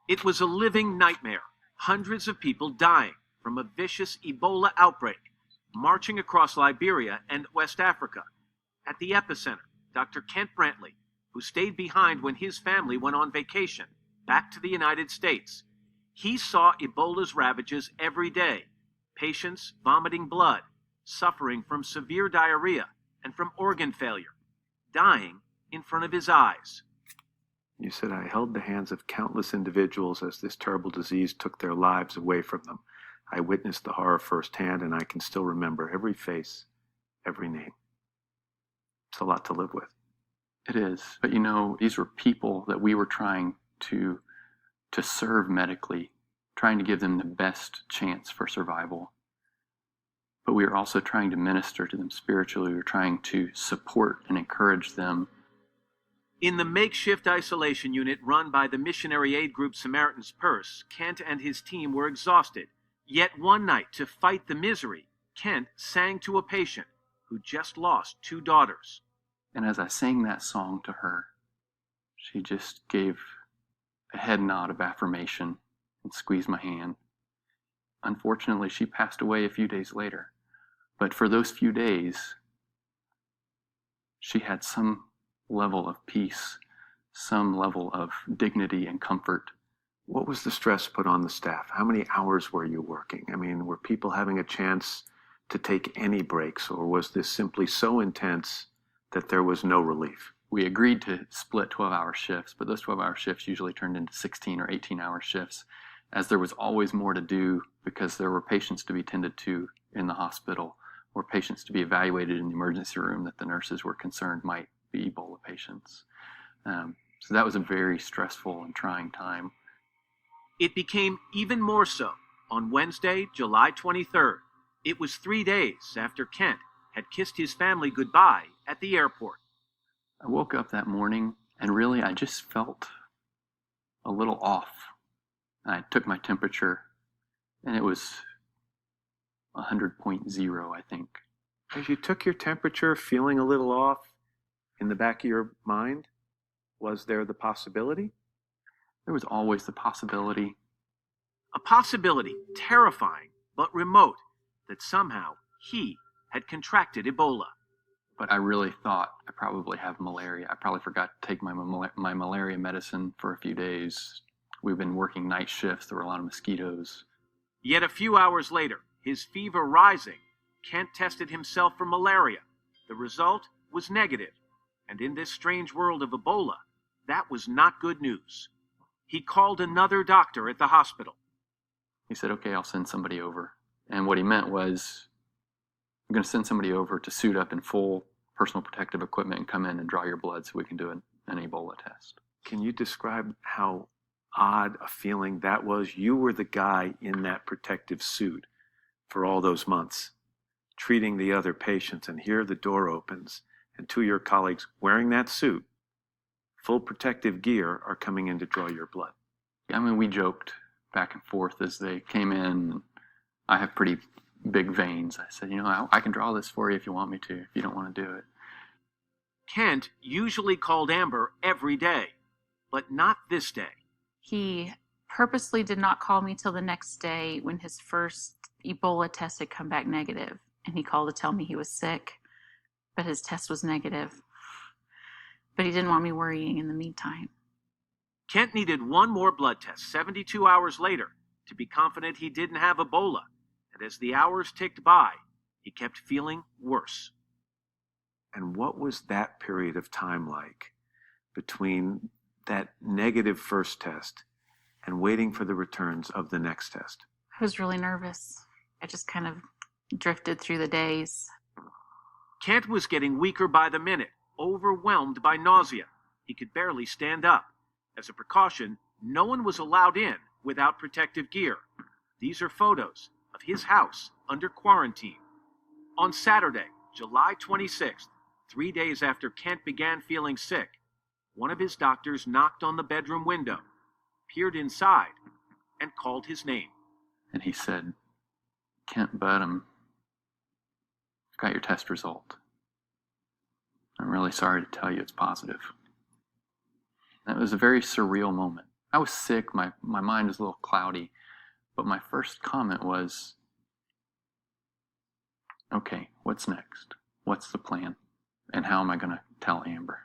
It was a living nightmare. Hundreds of people dying from a vicious Ebola outbreak, marching across Liberia and West Africa. At the epicenter, Dr. Kent Brantly, who stayed behind when his family went on vacation back to the United States. He saw Ebola's ravages every day. Patients vomiting blood, suffering from severe diarrhea and from organ failure, dying in front of his eyes. You said, I held the hands of countless individuals as this terrible disease took their lives away from them. I witnessed the horror firsthand, and I can still remember every face, every name. It's a lot to live with. It is. But these were people that we were trying to serve medically, trying to give them the best chance for survival. But we were also trying to minister to them spiritually. We were trying to support and encourage them. In the makeshift isolation unit run by the missionary aid group Samaritan's Purse, Kent and his team were exhausted. Yet one night, to fight the misery, Kent sang to a patient who just lost 2 daughters. And as I sang that song to her, she just gave a head nod of affirmation and squeezed my hand. Unfortunately, she passed away a few days later. But for those few days, she had some level of peace, some level of dignity and comfort. What was the stress put on the staff? How many hours were you working? I mean, were people having a chance to take any breaks, or was this simply so intense that there was no relief? We agreed to split 12-hour shifts, but those 12-hour shifts usually turned into 16 or 18-hour shifts, as there was always more to do because there were patients to be tended to in the hospital or patients to be evaluated in the emergency room that the nurses were concerned might be Ebola patients. So that was a very stressful and trying time. It became even more so on Wednesday, July 23rd. It was 3 days after Kent had kissed his family goodbye at the airport. I woke up that morning and really I just felt a little off. I took my temperature and it was 100.0, I think. As you took your temperature, feeling a little off, in the back of your mind, was there the possibility? There was always the possibility. A possibility, terrifying but remote, that somehow he had contracted Ebola. But I really thought I probably have malaria. I probably forgot to take my malaria medicine for a few days. We've been working night shifts. There were a lot of mosquitoes. Yet a few hours later, his fever rising, Kent tested himself for malaria. The result was negative. And in this strange world of Ebola, that was not good news. He called another doctor at the hospital. He said, okay, I'll send somebody over. And what he meant was, I'm going to send somebody over to suit up in full personal protective equipment and come in and draw your blood so we can do an Ebola test. Can you describe how odd a feeling that was? You were the guy in that protective suit for all those months, treating the other patients, and here the door opens, and 2 of your colleagues wearing that suit, full protective gear, are coming in to draw your blood. I mean, we joked back and forth as they came in. I have pretty big veins. I said, I can draw this for you if you want me to, if you don't want to do it. Kent usually called Amber every day, but not this day. He purposely did not call me till the next day when his first Ebola test had come back negative, and he called to tell me he was sick, but his test was negative. But he didn't want me worrying in the meantime. Kent needed one more blood test 72 hours later to be confident he didn't have Ebola, and as the hours ticked by, he kept feeling worse. And what was that period of time like between that negative first test and waiting for the returns of the next test? I was really nervous. I just kind of drifted through the days. Kent was getting weaker by the minute, overwhelmed by nausea. He could barely stand up. As a precaution, no one was allowed in without protective gear. These are photos of his house under quarantine. On Saturday, July 26th, 3 days after Kent began feeling sick, one of his doctors knocked on the bedroom window, peered inside, and called his name. And he said, Kent Budham, I've got your test result. I'm really sorry to tell you it's positive. And it was a very surreal moment. I was sick. My mind was a little cloudy. But my first comment was, okay, what's next? What's the plan? And how am I going to tell Amber?